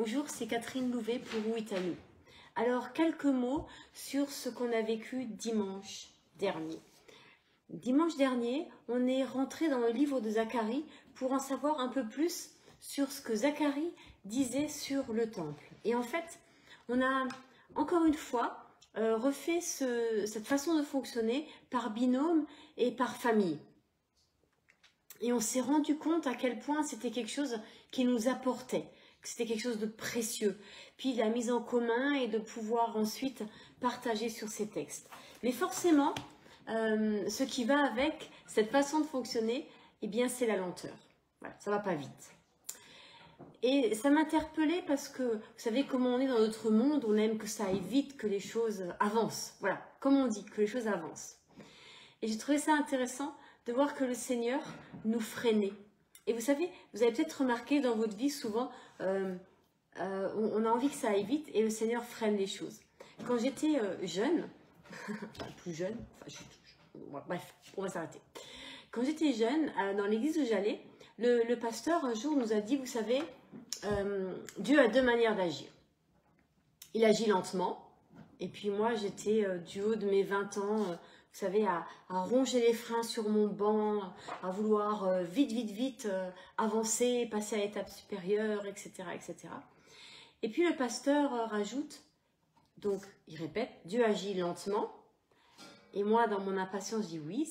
Bonjour, c'est Catherine Louvet pour Ouitanou. Alors, quelques mots sur ce qu'on a vécu dimanche dernier. Dimanche dernier, on est rentré dans le livre de Zacharie pour en savoir un peu plus sur ce que Zacharie disait sur le temple. Et en fait, on a encore une fois refait cette façon de fonctionner par binôme et par famille. Et on s'est rendu compte à quel point c'était quelque chose qui nous apportait, que c'était quelque chose de précieux. Puis la mise en commun et de pouvoir ensuite partager sur ces textes. Mais forcément, ce qui va avec cette façon de fonctionner, eh bien c'est la lenteur. Voilà, ça va pas vite. Et ça m'interpellait parce que, vous savez comment on est dans notre monde, on aime que ça aille vite, que les choses avancent. Voilà, comme on dit, que les choses avancent. Et j'ai trouvé ça intéressant de voir que le Seigneur nous freinait. Et vous savez, vous avez peut-être remarqué dans votre vie souvent, on a envie que ça aille vite et le Seigneur freine les choses. Quand j'étais jeune, enfin plus jeune, bref, on va s'arrêter. Quand j'étais jeune, dans l'église où j'allais, le pasteur un jour nous a dit, vous savez, Dieu a deux manières d'agir. Il agit lentement, et puis moi j'étais du haut de mes 20 ans, vous savez, à ronger les freins sur mon banc, à vouloir vite avancer, passer à l'étape supérieure, etc., etc. Et puis le pasteur rajoute, donc il répète, Dieu agit lentement. Et moi, dans mon impatience, je dis oui,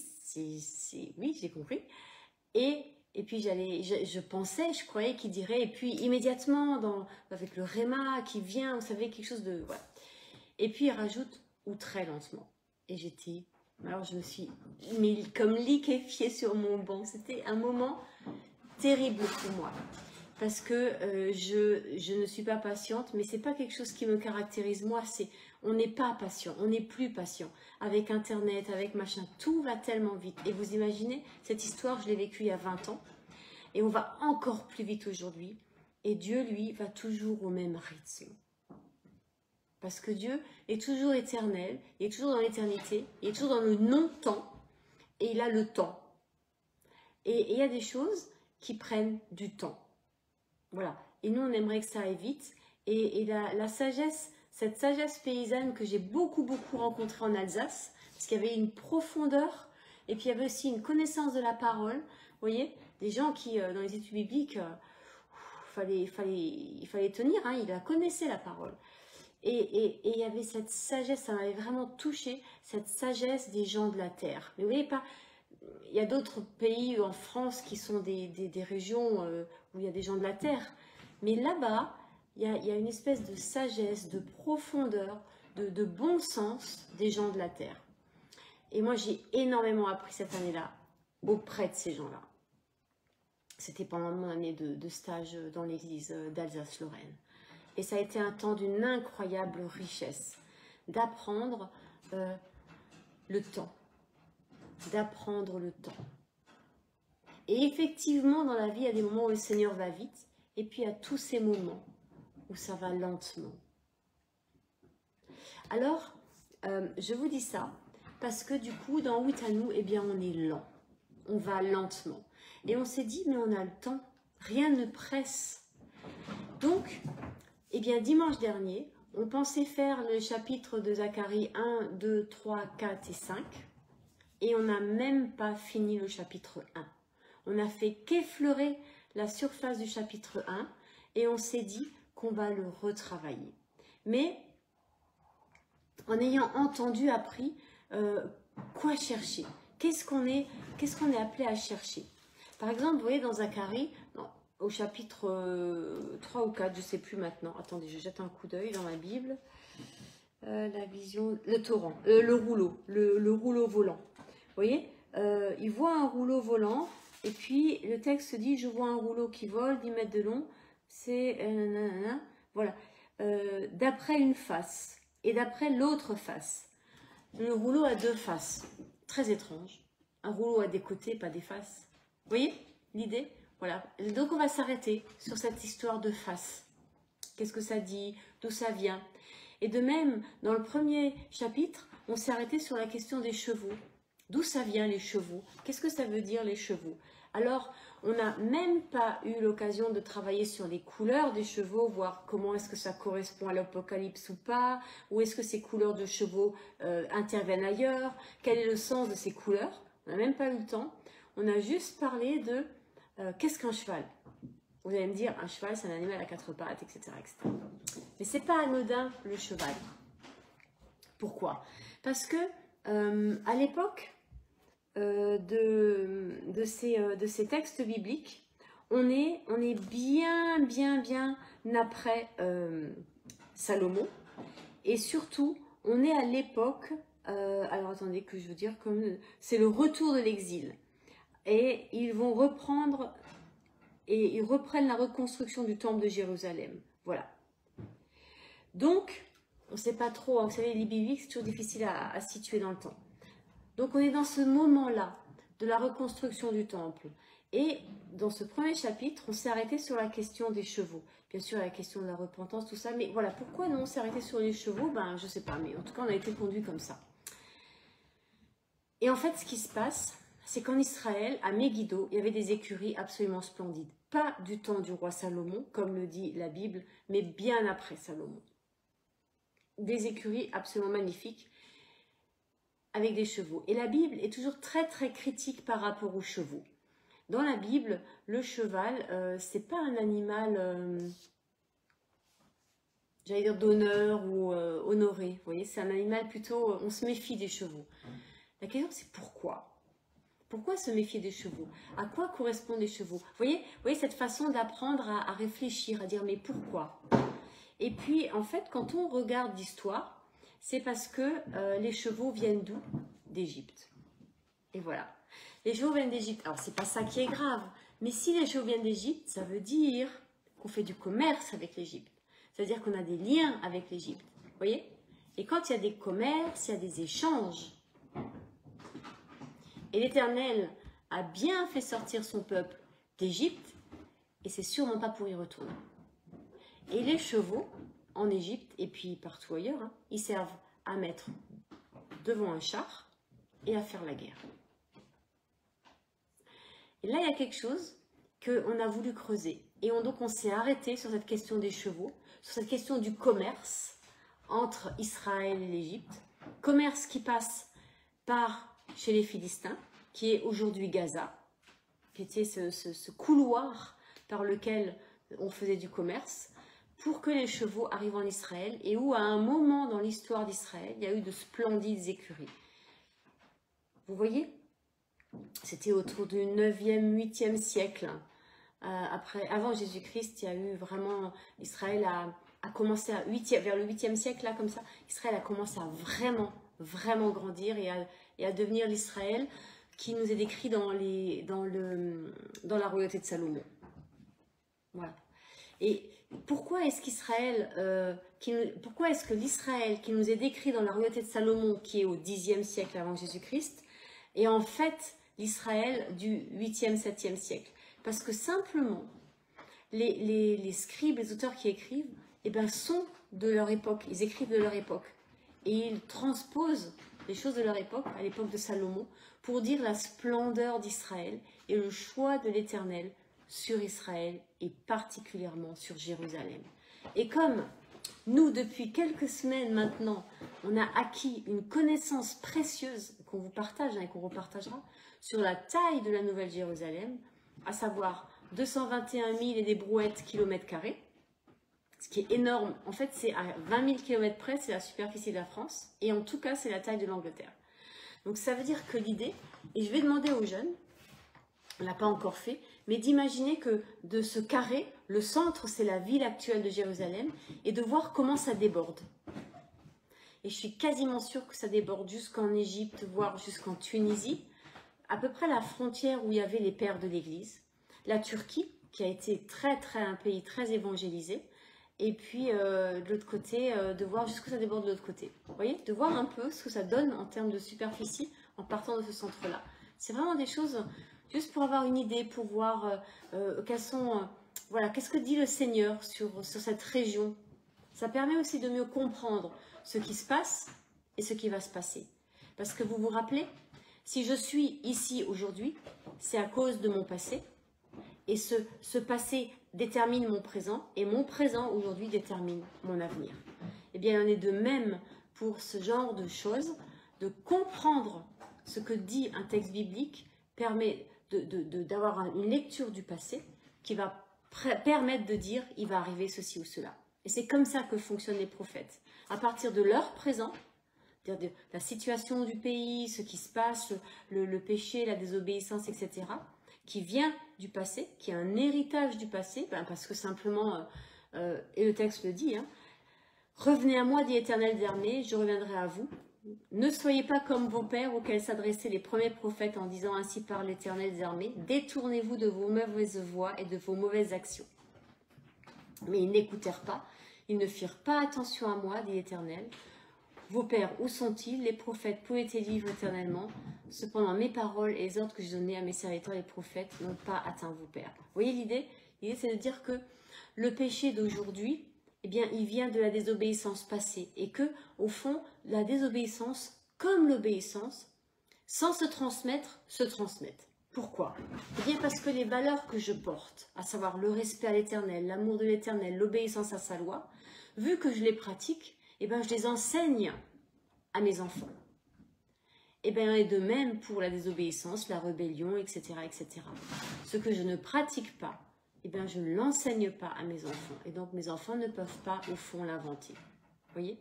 oui, j'ai compris. Et puis je pensais, je croyais qu'il dirait, et puis immédiatement, avec le réma qui vient, vous savez, quelque chose de... Voilà. Et puis il rajoute, ou très lentement. Et j'étais... Alors je me suis mis comme liquéfiée sur mon banc. C'était un moment terrible pour moi. Parce que je ne suis pas patiente, mais c'est pas quelque chose qui me caractérise. Moi, on n'est pas patient, on n'est plus patient. Avec Internet, avec machin, tout va tellement vite. Et vous imaginez, cette histoire, je l'ai vécue il y a 20 ans. Et on va encore plus vite aujourd'hui. Et Dieu, lui, va toujours au même rythme. Parce que Dieu est toujours éternel, il est toujours dans l'éternité, il est toujours dans le non-temps, et il a le temps. Et il y a des choses qui prennent du temps. Voilà. Et nous, on aimerait que ça aille vite. Et la sagesse, cette sagesse paysanne que j'ai beaucoup rencontrée en Alsace, parce qu'il y avait une profondeur, et puis il y avait aussi une connaissance de la parole. Vous voyez, des gens qui, dans les études bibliques, il fallait tenir, hein, ils la connaissaient la parole. Et il y avait cette sagesse, ça m'avait vraiment touché, cette sagesse des gens de la terre. Mais vous voyez pas, il y a d'autres pays en France qui sont des régions où il y a des gens de la terre. Mais là-bas, il y a une espèce de sagesse, de profondeur, de bon sens des gens de la terre. Et moi, j'ai énormément appris cette année-là auprès de ces gens-là. C'était pendant mon année de stage dans l'église d'Alsace-Lorraine. Et ça a été un temps d'une incroyable richesse, d'apprendre le temps, d'apprendre le temps. Et effectivement, dans la vie, il y a des moments où le Seigneur va vite, et puis il y a tous ces moments où ça va lentement. Alors, je vous dis ça, parce que du coup, dans Ouitanou, eh bien, on est lent, on va lentement. Et on s'est dit, mais on a le temps, rien ne presse. Donc, eh bien, dimanche dernier, on pensait faire le chapitre de Zacharie 1, 2, 3, 4 et 5. Et on n'a même pas fini le chapitre 1. On n'a fait qu'effleurer la surface du chapitre 1 et on s'est dit qu'on va le retravailler. Mais en ayant entendu, appris, quoi chercher? Qu'est-ce qu'on est appelé à chercher? Par exemple, vous voyez dans Zacharie, au chapitre 3 ou 4, je ne sais plus maintenant. Attendez, je jette un coup d'œil dans ma Bible. La vision, le torrent, le rouleau, le rouleau volant. Vous voyez, il voit un rouleau volant, et puis le texte dit, je vois un rouleau qui vole 10 mètres de long, c'est, voilà, d'après une face, et d'après l'autre face. Le rouleau a deux faces, très étrange. Un rouleau a des côtés, pas des faces. Vous voyez l'idée? Voilà, donc on va s'arrêter sur cette histoire de face. Qu'est-ce que ça dit? D'où ça vient? Et de même, dans le premier chapitre, on s'est arrêté sur la question des chevaux. D'où ça vient les chevaux? Qu'est-ce que ça veut dire les chevaux? Alors, on n'a même pas eu l'occasion de travailler sur les couleurs des chevaux, voir comment est-ce que ça correspond à l'Apocalypse ou pas, ou est-ce que ces couleurs de chevaux interviennent ailleurs, quel est le sens de ces couleurs? On n'a même pas eu le temps. On a juste parlé de qu'est-ce qu'un cheval? Vous allez me dire, un cheval, c'est un animal à quatre pattes, etc. etc. Mais ce n'est pas anodin, le cheval. Pourquoi? Parce que à l'époque de ces textes bibliques, on est bien après Salomon. Et surtout, on est à l'époque, alors attendez que je veux dire, c'est le retour de l'exil. Et ils vont reprendre... Et ils reprennent la reconstruction du temple de Jérusalem. Voilà. Donc, on ne sait pas trop, hein, vous savez, les bibliques, c'est toujours difficile à situer dans le temps. Donc, on est dans ce moment-là de la reconstruction du temple. Et dans ce premier chapitre, on s'est arrêté sur la question des chevaux. Bien sûr, la question de la repentance, tout ça. Mais voilà, pourquoi nous on s'est arrêté sur les chevaux? Ben, je ne sais pas, mais en tout cas, on a été conduit comme ça. Et en fait, ce qui se passe, c'est qu'en Israël, à Megiddo, il y avait des écuries absolument splendides. Pas du temps du roi Salomon, comme le dit la Bible, mais bien après Salomon. Des écuries absolument magnifiques, avec des chevaux. Et la Bible est toujours très critique par rapport aux chevaux. Dans la Bible, le cheval, c'est pas un animal, j'allais dire d'honneur ou honoré. Vous voyez, c'est un animal plutôt, on se méfie des chevaux. La question c'est pourquoi? Pourquoi se méfier des chevaux? À quoi correspondent les chevaux? Vous voyez cette façon d'apprendre à réfléchir, à dire mais pourquoi? Et puis en fait, quand on regarde l'histoire, c'est parce que les chevaux viennent d'où? D'Égypte. Et voilà. Les chevaux viennent d'Égypte. Alors c'est pas ça qui est grave, mais si les chevaux viennent d'Égypte, ça veut dire qu'on fait du commerce avec l'Égypte. C'est-à-dire qu'on a des liens avec l'Égypte. Vous voyez? Et quand il y a des commerces, il y a des échanges. Et l'Éternel a bien fait sortir son peuple d'Égypte, et c'est sûrement pas pour y retourner. Et les chevaux, en Égypte, et puis partout ailleurs, hein, ils servent à mettre devant un char et à faire la guerre. Et là, il y a quelque chose qu'on a voulu creuser. Et donc, on s'est arrêté sur cette question des chevaux, sur cette question du commerce entre Israël et l'Égypte. Commerce qui passe par chez les Philistins, qui est aujourd'hui Gaza, qui était ce couloir par lequel on faisait du commerce, pour que les chevaux arrivent en Israël, et où à un moment dans l'histoire d'Israël, il y a eu de splendides écuries. Vous voyez? C'était autour du 9e, 8e siècle. Avant Jésus-Christ, il y a eu vraiment, Israël a commencé vers le 8e siècle, là, comme ça, Israël a commencé à vraiment grandir et à devenir l'Israël qui nous est décrit dans la royauté de Salomon. Voilà. Et pourquoi est-ce que l'Israël qui nous est décrit dans la royauté de Salomon, qui est au 10e siècle avant Jésus-Christ, est en fait l'Israël du 8e, 7e siècle? Parce que simplement, les scribes, les auteurs qui écrivent, sont de leur époque, ils écrivent de leur époque. Et ils transposent les choses de leur époque, à l'époque de Salomon, pour dire la splendeur d'Israël et le choix de l'Éternel sur Israël et particulièrement sur Jérusalem. Et comme nous, depuis quelques semaines maintenant, on a acquis une connaissance précieuse qu'on vous partage et qu'on repartagera sur la taille de la Nouvelle Jérusalem, à savoir 221 000 et des brouettes kilomètres carrés, ce qui est énorme. En fait, c'est à 20 000 km près, c'est la superficie de la France, et en tout cas, c'est la taille de l'Angleterre. Donc ça veut dire que l'idée, et je vais demander aux jeunes on ne l'a pas encore fait, mais d'imaginer que de ce carré, le centre, c'est la ville actuelle de Jérusalem, et de voir comment ça déborde. Et je suis quasiment sûre que ça déborde jusqu'en Égypte, voire jusqu'en Tunisie, à peu près la frontière où il y avait les pères de l'Église, la Turquie, qui a été un pays très évangélisé, et puis de l'autre côté, de voir jusqu'où ça déborde de l'autre côté. Vous voyez, de voir un peu ce que ça donne en termes de superficie en partant de ce centre-là. C'est vraiment des choses, juste pour avoir une idée, pour voir voilà, qu'est-ce que dit le Seigneur sur cette région. Ça permet aussi de mieux comprendre ce qui se passe et ce qui va se passer. Parce que vous vous rappelez, si je suis ici aujourd'hui, c'est à cause de mon passé. Et ce passé détermine mon présent, et mon présent aujourd'hui détermine mon avenir. Eh bien, il en est de même pour ce genre de choses, de comprendre ce que dit un texte biblique permet d'avoir une lecture du passé qui va permettre de dire il va arriver ceci ou cela. Et c'est comme ça que fonctionnent les prophètes. À partir de leur présent, de la situation du pays, ce qui se passe, le péché, la désobéissance, etc., qui vient du passé, qui est un héritage du passé, parce que simplement, et le texte le dit, revenez à moi, dit l'Éternel des armées, je reviendrai à vous. Ne soyez pas comme vos pères auxquels s'adressaient les premiers prophètes en disant ainsi par l'Éternel des armées, détournez-vous de vos mauvaises voies et de vos mauvaises actions. Mais ils n'écoutèrent pas, ils ne firent pas attention à moi, dit l'Éternel. Vos pères, où sont-ils? Les prophètes pouvaient-ils vivre éternellement? Cependant, mes paroles et les ordres que je donnais à mes serviteurs, les prophètes, n'ont pas atteint vos pères. Vous voyez l'idée? L'idée, c'est de dire que le péché d'aujourd'hui, eh bien, il vient de la désobéissance passée. Et que, au fond, la désobéissance, comme l'obéissance, sans se transmettre, se transmettent. Pourquoi? Eh bien, parce que les valeurs que je porte, à savoir le respect à l'Éternel, l'amour de l'Éternel, l'obéissance à sa loi, vu que je les pratique, eh bien, je les enseigne à mes enfants. Eh bien, et de même pour la désobéissance, la rébellion, etc., etc. Ce que je ne pratique pas, eh bien, je ne l'enseigne pas à mes enfants. Et donc, mes enfants ne peuvent pas, au fond, l'inventer. Vous voyez?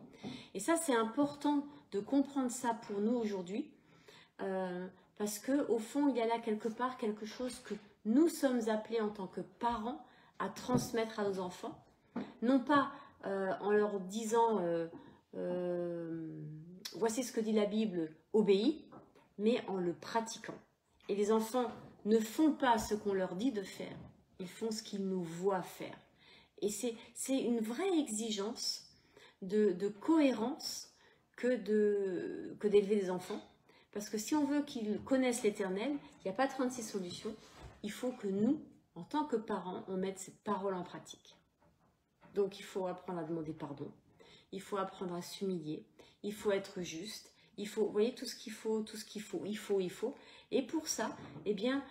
Et ça, c'est important de comprendre ça pour nous aujourd'hui, parce qu'au fond, il y a là quelque part quelque chose que nous sommes appelés en tant que parents à transmettre à nos enfants. Non pas en leur disant voici ce que dit la Bible, obéis, mais en le pratiquant. Et les enfants ne font pas ce qu'on leur dit de faire, ils font ce qu'ils nous voient faire. Et c'est une vraie exigence de cohérence que d'élever des enfants. Parce que si on veut qu'ils connaissent l'Éternel, il n'y a pas 36 solutions. Il faut que nous, en tant que parents, on mette cette parole en pratique. Donc il faut apprendre à demander pardon, il faut apprendre à s'humilier, il faut être juste, il faut, vous voyez, tout ce qu'il faut, il faut. Et pour ça, eh bien,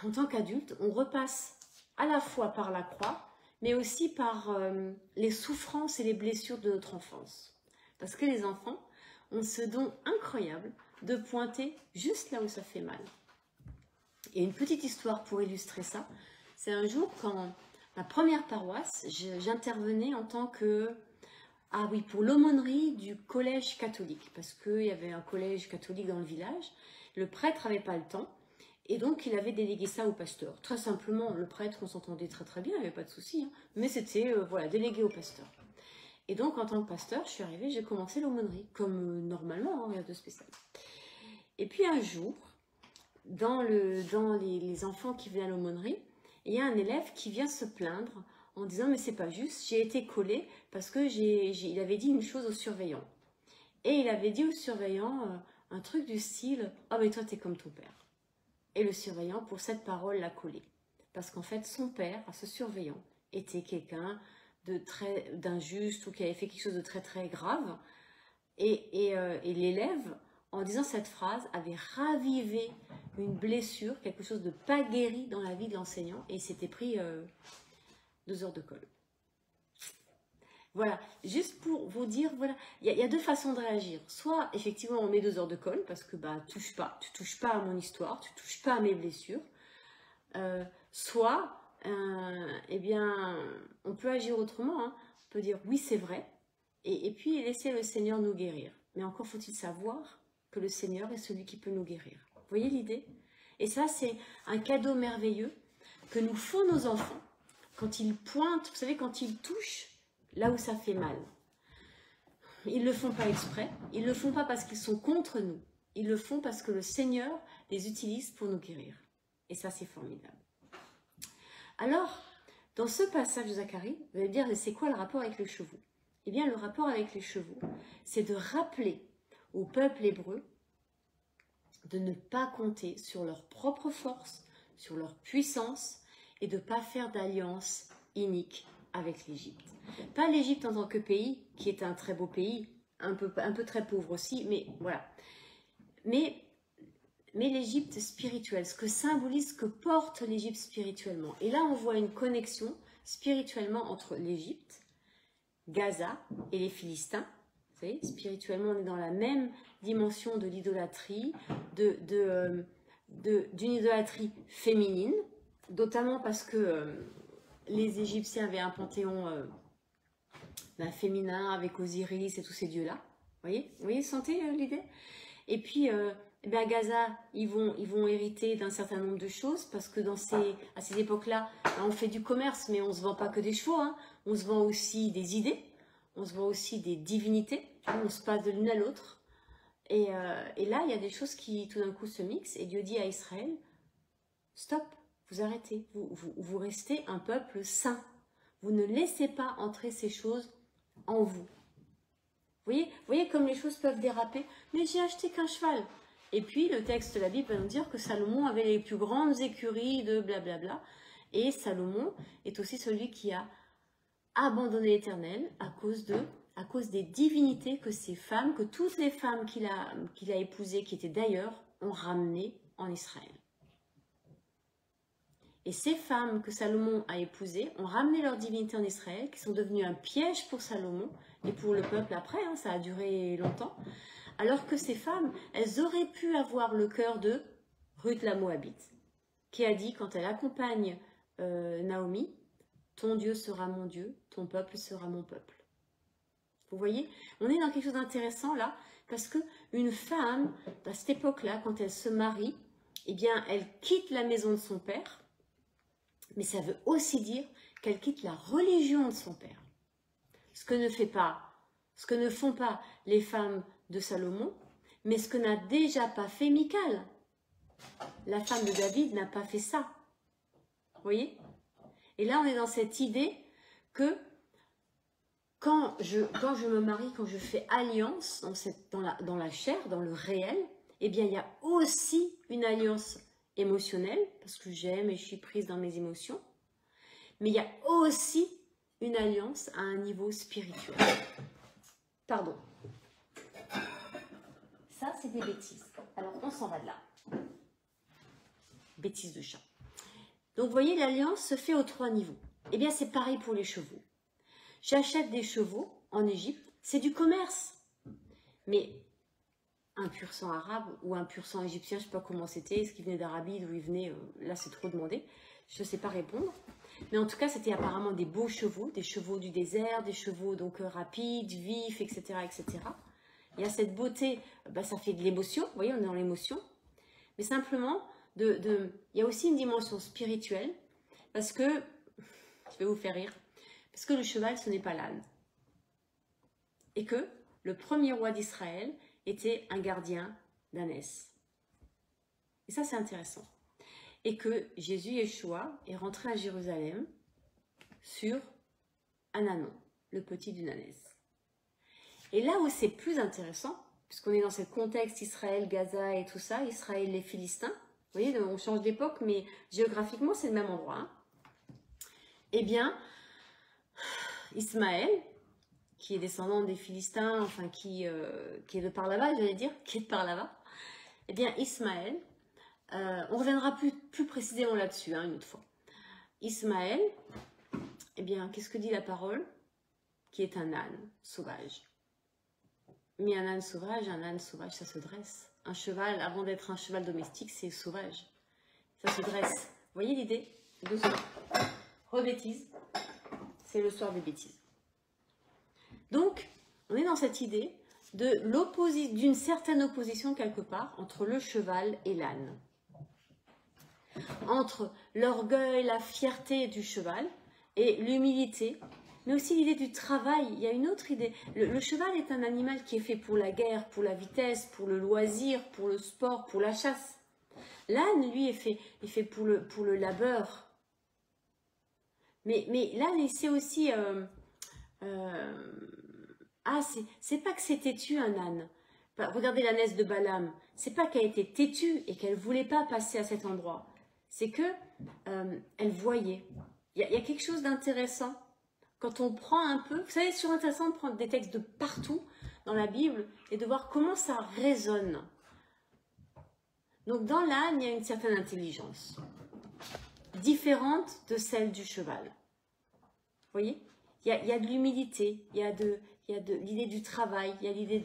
en tant qu'adulte, on repasse à la fois par la croix, mais aussi par les souffrances et les blessures de notre enfance. Parce que les enfants ont ce don incroyable de pointer juste là où ça fait mal. Et une petite histoire pour illustrer ça, c'est un jour quand ma première paroisse, j'intervenais en tant que, pour l'aumônerie du collège catholique, parce qu'il y avait un collège catholique dans le village, le prêtre n'avait pas le temps, et donc il avait délégué ça au pasteur. Très simplement, le prêtre, on s'entendait très très bien, il n'y avait pas de souci, mais c'était délégué au pasteur. Et donc en tant que pasteur, je suis arrivée, j'ai commencé l'aumônerie, comme normalement, rien de spécial. Et puis un jour, dans les enfants qui venaient à l'aumônerie, il y a un élève qui vient se plaindre en disant mais c'est pas juste, j'ai été collé parce que il avait dit une chose au surveillant. Et il avait dit au surveillant un truc du style « Ah mais toi t'es comme ton père ». Et le surveillant pour cette parole l'a collé. Parce qu'en fait son père, ce surveillant, était quelqu'un d'injuste ou qui avait fait quelque chose de très très grave. Et l'élève, en disant cette phrase, avait ravivé une blessure, quelque chose de pas guéri dans la vie de l'enseignant, et il s'était pris 2 heures de colle. Voilà, juste pour vous dire, voilà, il y a 2 façons de réagir. Soit, effectivement, on met 2 heures de colle, parce que, tu touches pas à mon histoire, tu touches pas à mes blessures. Soit, eh bien, on peut agir autrement, On peut dire, oui, c'est vrai, et puis laisser le Seigneur nous guérir. Mais encore faut-il savoir que le Seigneur est celui qui peut nous guérir. Vous voyez l'idée? Et ça, c'est un cadeau merveilleux que nous font nos enfants quand ils pointent, vous savez, quand ils touchent là où ça fait mal. Ils ne le font pas exprès, ils ne le font pas parce qu'ils sont contre nous, ils le font parce que le Seigneur les utilise pour nous guérir. Et ça, c'est formidable. Alors, dans ce passage de Zacharie, vous allez me dire, c'est quoi le rapport avec les chevaux? Eh bien, le rapport avec les chevaux, c'est de rappeler au peuple hébreu de ne pas compter sur leur propre force, sur leur puissance, et de ne pas faire d'alliance inique avec l'Égypte. Pas l'Égypte en tant que pays, qui est un très beau pays, un peu très pauvre aussi, mais voilà. Mais l'Égypte spirituelle, ce que symbolise, ce que porte l'Égypte spirituellement. Et là, on voit une connexion spirituellement entre l'Égypte, Gaza et les Philistins. Vous savez, spirituellement, on est dans la même dimension de l'idolâtrie, d'une idolâtrie féminine, notamment parce que les Égyptiens avaient un panthéon féminin avec Osiris et tous ces dieux-là. Vous voyez, sentez l'idée? Et puis, à Gaza, ils vont hériter d'un certain nombre de choses parce que à ces époques-là, on fait du commerce, mais on ne se vend pas que des chevaux, hein. On se vend aussi des idées, on se vend aussi des divinités, on se passe de l'une à l'autre. Et là, il y a des choses qui tout d'un coup se mixent et Dieu dit à Israël, stop, vous arrêtez, vous restez un peuple saint. Vous ne laissez pas entrer ces choses en vous. Vous voyez comme les choses peuvent déraper. Mais j'ai acheté qu'un cheval. Et puis le texte de la Bible va nous dire que Salomon avait les plus grandes écuries de blablabla. Et Salomon est aussi celui qui a abandonné l'Éternel à cause des divinités que ces femmes, que toutes les femmes qu'il a épousées, qui étaient d'ailleurs, ont ramenées en Israël. Et ces femmes que Salomon a épousées ont ramené leur divinité en Israël, qui sont devenues un piège pour Salomon et pour le peuple après, hein, ça a duré longtemps. Alors que ces femmes, elles auraient pu avoir le cœur de Ruth la Moabite, qui a dit quand elle accompagne Naomi, ton Dieu sera mon Dieu, ton peuple sera mon peuple. Vous voyez, on est dans quelque chose d'intéressant là, parce qu'une femme, à cette époque-là, quand elle se marie, eh bien, elle quitte la maison de son père, mais ça veut aussi dire qu'elle quitte la religion de son père. Ce que ne font pas les femmes de Salomon, mais ce que n'a déjà pas fait Michal. La femme de David n'a pas fait ça. Vous voyez? Et là, on est dans cette idée que quand je me marie, quand je fais alliance dans la chair, dans le réel, eh bien, il y a aussi une alliance émotionnelle, parce que j'aime et je suis prise dans mes émotions, mais il y a aussi une alliance à un niveau spirituel. Pardon. Ça, c'est des bêtises. Alors, on s'en va de là. Bêtises de chat. Donc, vous voyez, l'alliance se fait aux 3 niveaux. Eh bien, c'est pareil pour les chevaux. J'achète des chevaux en Égypte, c'est du commerce. Mais un pur sang arabe ou un pur sang égyptien, je ne sais pas comment c'était, est-ce qu'il venait d'Arabie, d'où il venait, là c'est trop demandé, je ne sais pas répondre. Mais en tout cas, c'était apparemment des beaux chevaux, des chevaux du désert, des chevaux donc rapides, vifs, etc., etc. Il y a cette beauté, ça fait de l'émotion, vous voyez, on est dans l'émotion. Mais simplement, il y a aussi une dimension spirituelle, parce que, je vais vous faire rire, parce que le cheval, ce n'est pas l'âne. Et que le premier roi d'Israël était un gardien d'ânesse. Et ça, c'est intéressant. Et que Jésus Yeshua est rentré à Jérusalem sur un ânon, le petit d'une ânesse. Et là où c'est plus intéressant, puisqu'on est dans ce contexte Israël, Gaza et tout ça, Israël, les Philistins, vous voyez, on change d'époque, mais géographiquement, c'est le même endroit. Hein. Eh bien, Ismaël, qui est descendant des Philistins, enfin qui est de par là-bas, j'allais dire, qui est de par là-bas, eh bien Ismaël, on reviendra plus précisément là-dessus, hein, une autre fois. Ismaël, eh bien, qu'est-ce que dit la parole? Qui est un âne sauvage. Mais un âne sauvage, ça se dresse. Un cheval, avant d'être un cheval domestique, c'est sauvage. Ça se dresse. Vous voyez l'idée? Doucement. Rebêtise. C'est le soir des bêtises. Donc, on est dans cette idée d'une certaine opposition quelque part entre le cheval et l'âne. entre l'orgueil, la fierté du cheval et l'humilité, mais aussi l'idée du travail. Il y a une autre idée. Le cheval est un animal qui est fait pour la guerre, pour la vitesse, pour le loisir, pour le sport, pour la chasse. L'âne, lui, est fait pour le labeur. Mais l'âne, il sait aussi... c'est pas que c'est têtu un âne. Regardez l'ânesse de Balaam. C'est pas qu'elle était têtue et qu'elle voulait pas passer à cet endroit. C'est que elle voyait. Il y a quelque chose d'intéressant quand on prend un peu. Vous savez, c'est toujours intéressant de prendre des textes de partout dans la Bible et de voir comment ça résonne. Donc dans l'âne, il y a une certaine intelligence, différente de celle du cheval. Vous voyez, il y a de l'humilité, il y a de l'idée du travail, il y a l'idée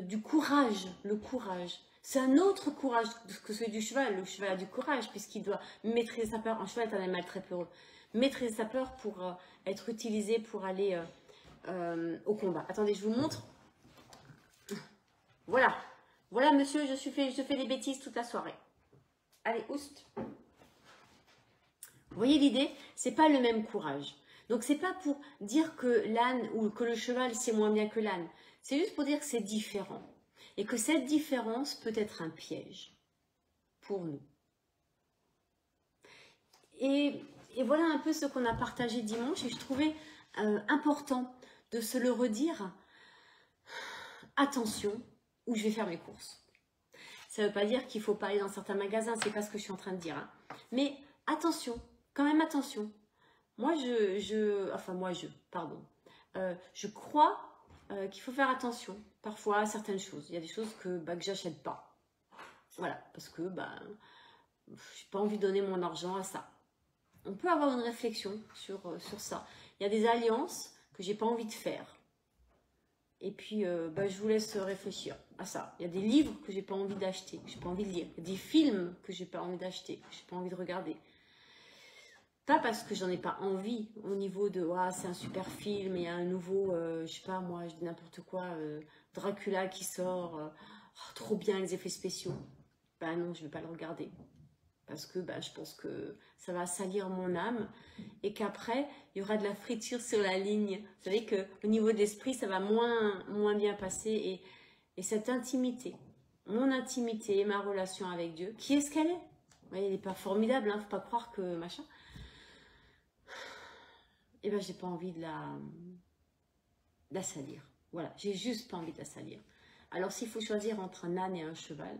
du courage, le courage. C'est un autre courage que celui du cheval. Le cheval a du courage puisqu'il doit maîtriser sa peur. Un cheval est un animal très peureux. Maîtriser sa peur pour être utilisé pour aller au combat. Attendez, je vous montre. Voilà. Voilà, monsieur, je fais des bêtises toute la soirée. Allez, oust. Vous voyez l'idée? C'est pas le même courage. Donc, c'est pas pour dire que l'âne ou que le cheval, c'est moins bien que l'âne. C'est juste pour dire que c'est différent. Et que cette différence peut être un piège pour nous. Et voilà un peu ce qu'on a partagé dimanche. Et je trouvais important de se le redire. Attention, où je vais faire mes courses. Ça ne veut pas dire qu'il ne faut pas aller dans certains magasins. C'est pas ce que je suis en train de dire. Hein. Mais attention, quand même attention. Moi, je crois qu'il faut faire attention parfois à certaines choses. Il y a des choses que j'achète pas. Voilà, parce que je n'ai pas envie de donner mon argent à ça. On peut avoir une réflexion sur ça. Il y a des alliances que j'ai pas envie de faire. Et puis, je vous laisse réfléchir à ça. Il y a des livres que j'ai pas envie d'acheter, que j'ai pas envie de lire. Il y a des films que j'ai pas envie d'acheter, que j'ai pas envie de regarder. Pas parce que j'en ai pas envie, au niveau de c'est un super film, il y a un nouveau, je sais pas moi, je dis n'importe quoi, Dracula qui sort, trop bien les effets spéciaux. Non, je vais pas le regarder. Parce que je pense que ça va salir mon âme et qu'après, il y aura de la friture sur la ligne. Vous savez qu'au niveau de l'esprit, ça va moins bien passer. Et cette intimité, mon intimité et ma relation avec Dieu, qui est ce qu'elle est? Vous voyez, elle n'est pas formidable, hein, faut pas croire que machin. Et j'ai pas envie de la salir. Voilà, j'ai juste pas envie de la salir. Alors s'il faut choisir entre un âne et un cheval,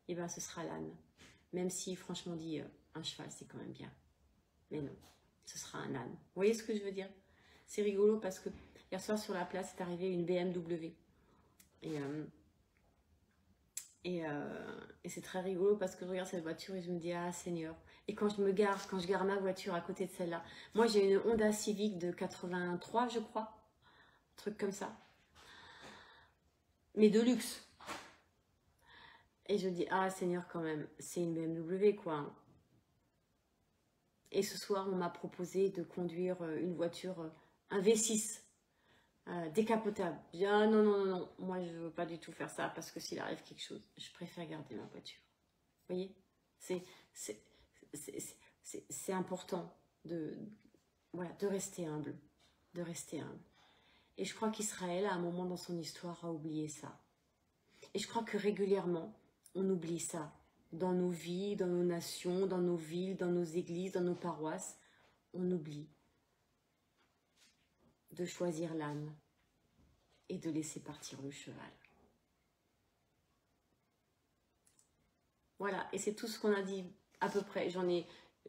ce sera l'âne. Même si franchement dit un cheval c'est quand même bien. Mais non, ce sera un âne. Vous voyez ce que je veux dire? C'est rigolo parce que hier soir sur la place est arrivée une BMW. Et c'est très rigolo parce que je regarde cette voiture et je me dis ah Seigneur. Et quand je gare ma voiture à côté de celle-là, moi j'ai une Honda Civic de 83 je crois, un truc comme ça, mais de luxe. Et je dis ah Seigneur quand même, c'est une BMW quoi. Et ce soir on m'a proposé de conduire une voiture, un V6 décapotable. Je dis ah non, moi je veux pas du tout faire ça parce que s'il arrive quelque chose, je préfère garder ma voiture. Vous voyez, c'est important de rester humble, Et je crois qu'Israël, à un moment dans son histoire, a oublié ça. Et je crois que régulièrement, on oublie ça. Dans nos vies, dans nos nations, dans nos villes, dans nos églises, dans nos paroisses, on oublie de choisir l'âne et de laisser partir le cheval. Voilà, et c'est tout ce qu'on a dit à peu près.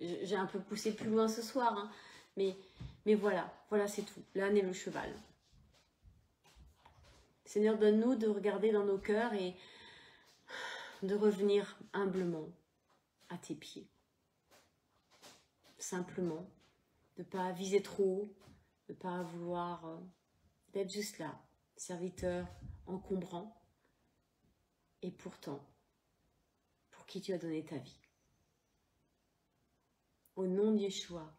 J'ai un peu poussé plus loin ce soir, hein, mais voilà c'est tout. L'âne et le cheval. Seigneur, donne-nous de regarder dans nos cœurs et de revenir humblement à tes pieds. Simplement, de ne pas viser trop haut, de ne pas vouloir d'être juste là, serviteur encombrant, et pourtant, pour qui tu as donné ta vie. Au nom de Yeshua,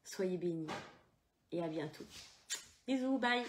soyez bénis et à bientôt. Bisous, bye.